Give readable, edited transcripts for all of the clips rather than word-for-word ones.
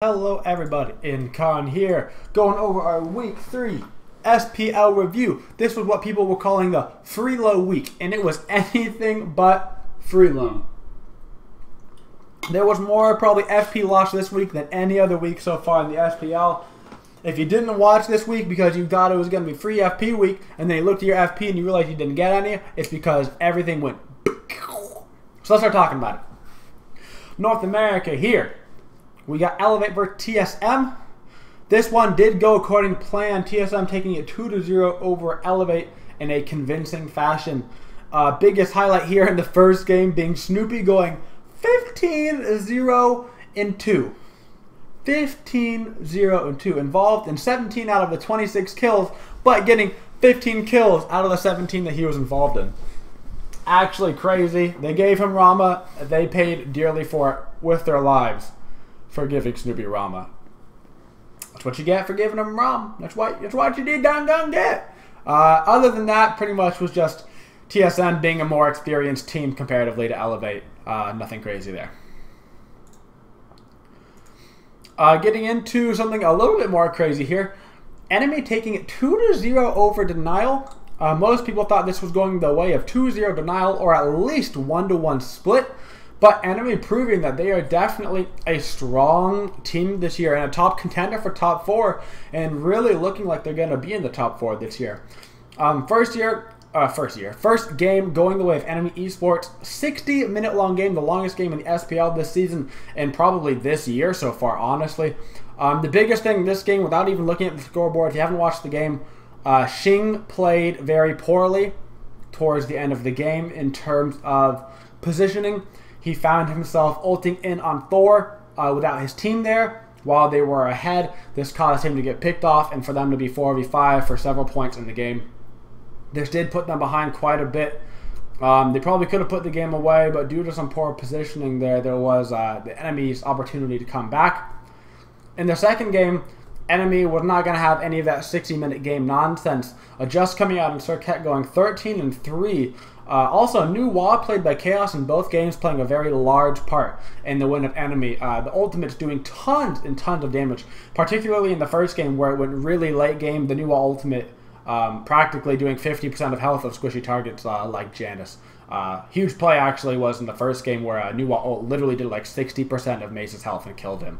Hello everybody, Incon here, going over our Week 3 SPL review. This was what people were calling the Freelo week, and it was anything but Freelo. There was more probably FP loss this week than any other week so far in the SPL. If you didn't watch this week because you thought it was going to be free FP week, and then you looked at your FP and you realized you didn't get any, it's because everything went. So let's start talking about it. North America here. We got Elevate versus TSM. This one did go according to plan. TSM taking it 2-0 over Elevate in a convincing fashion. Biggest highlight here in the first game being Snoopy going 15-0 in 2. 15-0 in 2. Involved in 17 out of the 26 kills, but getting 15 kills out of the 17 that he was involved in. Actually crazy. They gave him Rama. They paid dearly for it with their lives. For giving Snoopy Rama. That's what you get for giving him Ram. That's what you did done get. Other than that, pretty much was just TSM being a more experienced team comparatively to Elevate. Nothing crazy there. Getting into something a little bit more crazy here. Enemy taking it 2-0 over Denial. Most people thought this was going the way of 2-0 Denial or at least 1-1 split. But Enemy proving that they are definitely a strong team this year and a top contender for top 4 and really looking like they're going to be in the top 4 this year. First game going the way of Enemy Esports. 60-minute long game, the longest game in the SPL this season and probably this year so far, honestly. The biggest thing in this game, without even looking at the scoreboard, if you haven't watched the game, Xing played very poorly towards the end of the game in terms of positioning. He found himself ulting in on Thor without his team there while they were ahead. This caused him to get picked off and for them to be 4v5 for several points in the game. This did put them behind quite a bit. They probably could have put the game away, but due to some poor positioning there was the enemy's opportunity to come back. In the second game, Enemy was not going to have any of that 60-minute game nonsense. Just coming out in Circuit going 13-3. Also, New Wa played by Chaos in both games, playing a very large part in the win of Enemy. The Ultimate's doing tons and tons of damage, particularly in the first game where it went really late game. The New Wa Ultimate practically doing 50% of health of squishy targets like Janice. Huge play actually was in the first game where New Wa literally did like 60% of Mace's health and killed him,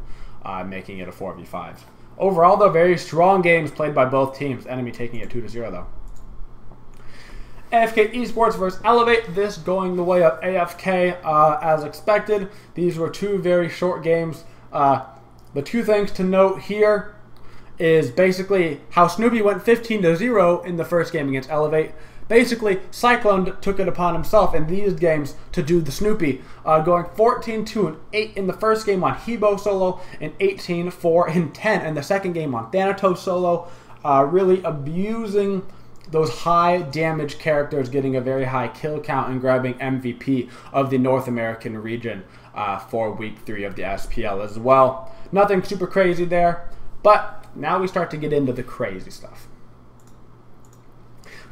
making it a 4v5. Overall, though, very strong games played by both teams. Enemy taking it 2-0, though. AFK Esports versus Elevate. This going the way of AFK as expected. These were two very short games. The two things to note here is basically how Snoopy went 15-0 in the first game against Elevate. Basically, Cyclone took it upon himself in these games to do the Snoopy, going 14-2-8 in the first game on Hebo solo and 18-4-10 in the second game on Thanatos solo, really abusing those high damage characters, getting a very high kill count and grabbing MVP of the North American region for Week 3 of the SPL as well. Nothing super crazy there, but now we start to get into the crazy stuff.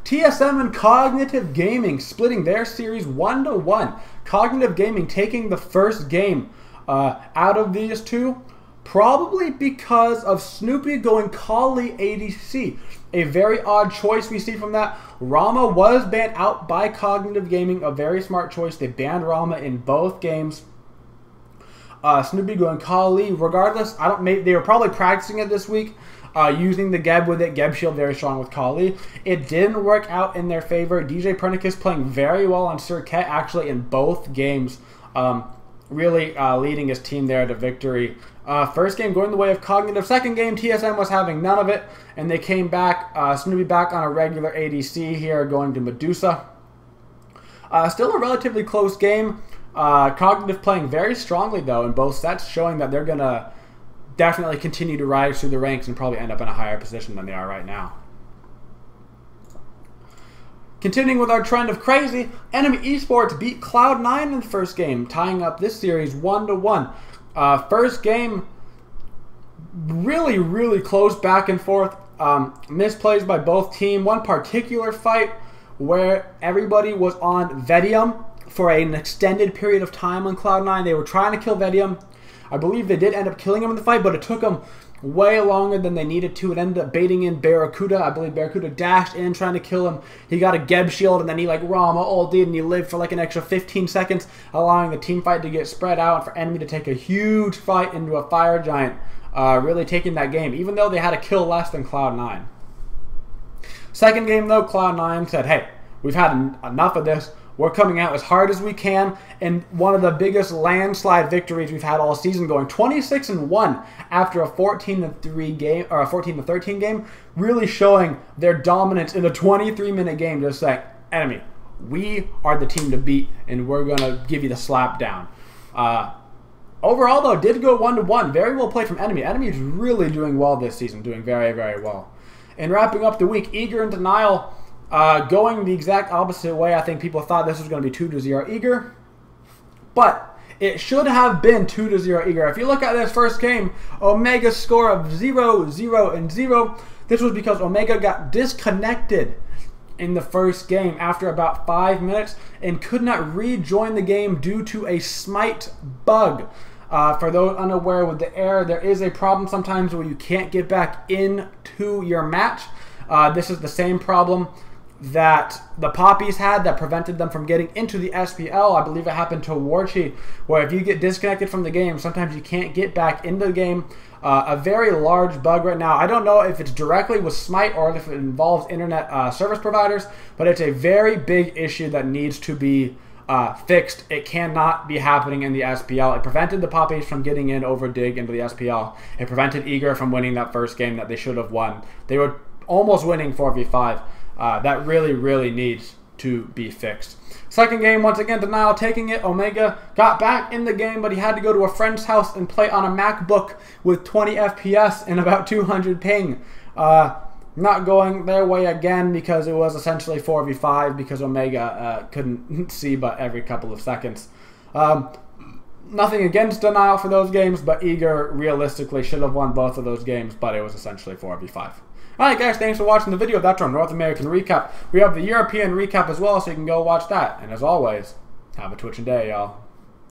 TSM and Cognitive Gaming splitting their series 1-1. Cognitive Gaming taking the first game out of these two, probably because of Snoopy going Kali ADC. A very odd choice we see from that. Rama was banned out by Cognitive Gaming, a very smart choice. They banned Rama in both games. Snoopy going Kali. Regardless, they were probably practicing it this week. Using the Geb with it. Geb shield very strong with Kali. It didn't work out in their favor. DJ Pernicus playing very well on Circuit actually in both games. Really leading his team there to victory. First game going the way of Cognitive. Second game, TSM was having none of it. And they came back. Snoopy back on a regular ADC here going to Medusa. Still a relatively close game. Cognitive playing very strongly though in both sets, showing that they're going to definitely continue to rise through the ranks and probably end up in a higher position than they are right now. Continuing with our trend of crazy, Enemy Esports beat Cloud9 in the first game, tying up this series 1-1. First game, really close back and forth. Misplays by both teams. One particular fight where everybody was on Vedium for an extended period of time on Cloud9. They were trying to kill Vedium. I believe they did end up killing him in the fight, but it took them way longer than they needed to. It ended up baiting in Barracuda. I believe Barracuda dashed in trying to kill him. He got a Geb shield, and then he like Rama ulted, and he lived for like an extra 15 seconds, allowing the team fight to get spread out and for enemy to take a huge fight into a fire giant, really taking that game, even though they had a kill less than Cloud9. Second game though, Cloud9 said, hey, we've had enough of this. We're coming out as hard as we can, and one of the biggest landslide victories we've had all season, going 26-1 after a 14-3 game or a 14-13 game, really showing their dominance in a 23-minute game. Just saying, enemy, we are the team to beat, and we're gonna give you the slap down. Overall, though, did go 1-1. Very well played from enemy. Enemy is really doing well this season, doing very, very well. And wrapping up the week, Eager and Denial. Going the exact opposite way. I think people thought this was going to be 2-0 Eager, but it should have been 2-0 Eager. If you look at this first game, Omega's score of 0-0-0. This was because Omega got disconnected in the first game after about 5 minutes and could not rejoin the game due to a Smite bug. For those unaware with the error, there is a problem sometimes where you can't get back into your match. This is the same problem that the Poppies had that prevented them from getting into the SPL. I believe it happened to Warchi, where if you get disconnected from the game, sometimes you can't get back into the game. A very large bug right now. I don't know if it's directly with Smite or if it involves internet service providers, but it's a very big issue that needs to be fixed. It cannot be happening in the SPL. It prevented the Poppies from getting in over Dig into the SPL. It prevented Eager from winning that first game that they should have won. They were almost winning 4v5. That really, really needs to be fixed. Second game, once again, Denial taking it. Omega got back in the game, but he had to go to a friend's house and play on a MacBook with 20 FPS and about 200 ping. Not going their way again because it was essentially 4v5 because Omega couldn't see but every couple of seconds. Nothing against Denial for those games, but Eager realistically should have won both of those games, but it was essentially 4v5. Alright guys, thanks for watching the video. That's our North American recap. We have the European recap as well, so you can go watch that. And as always, have a twitchin' day, y'all.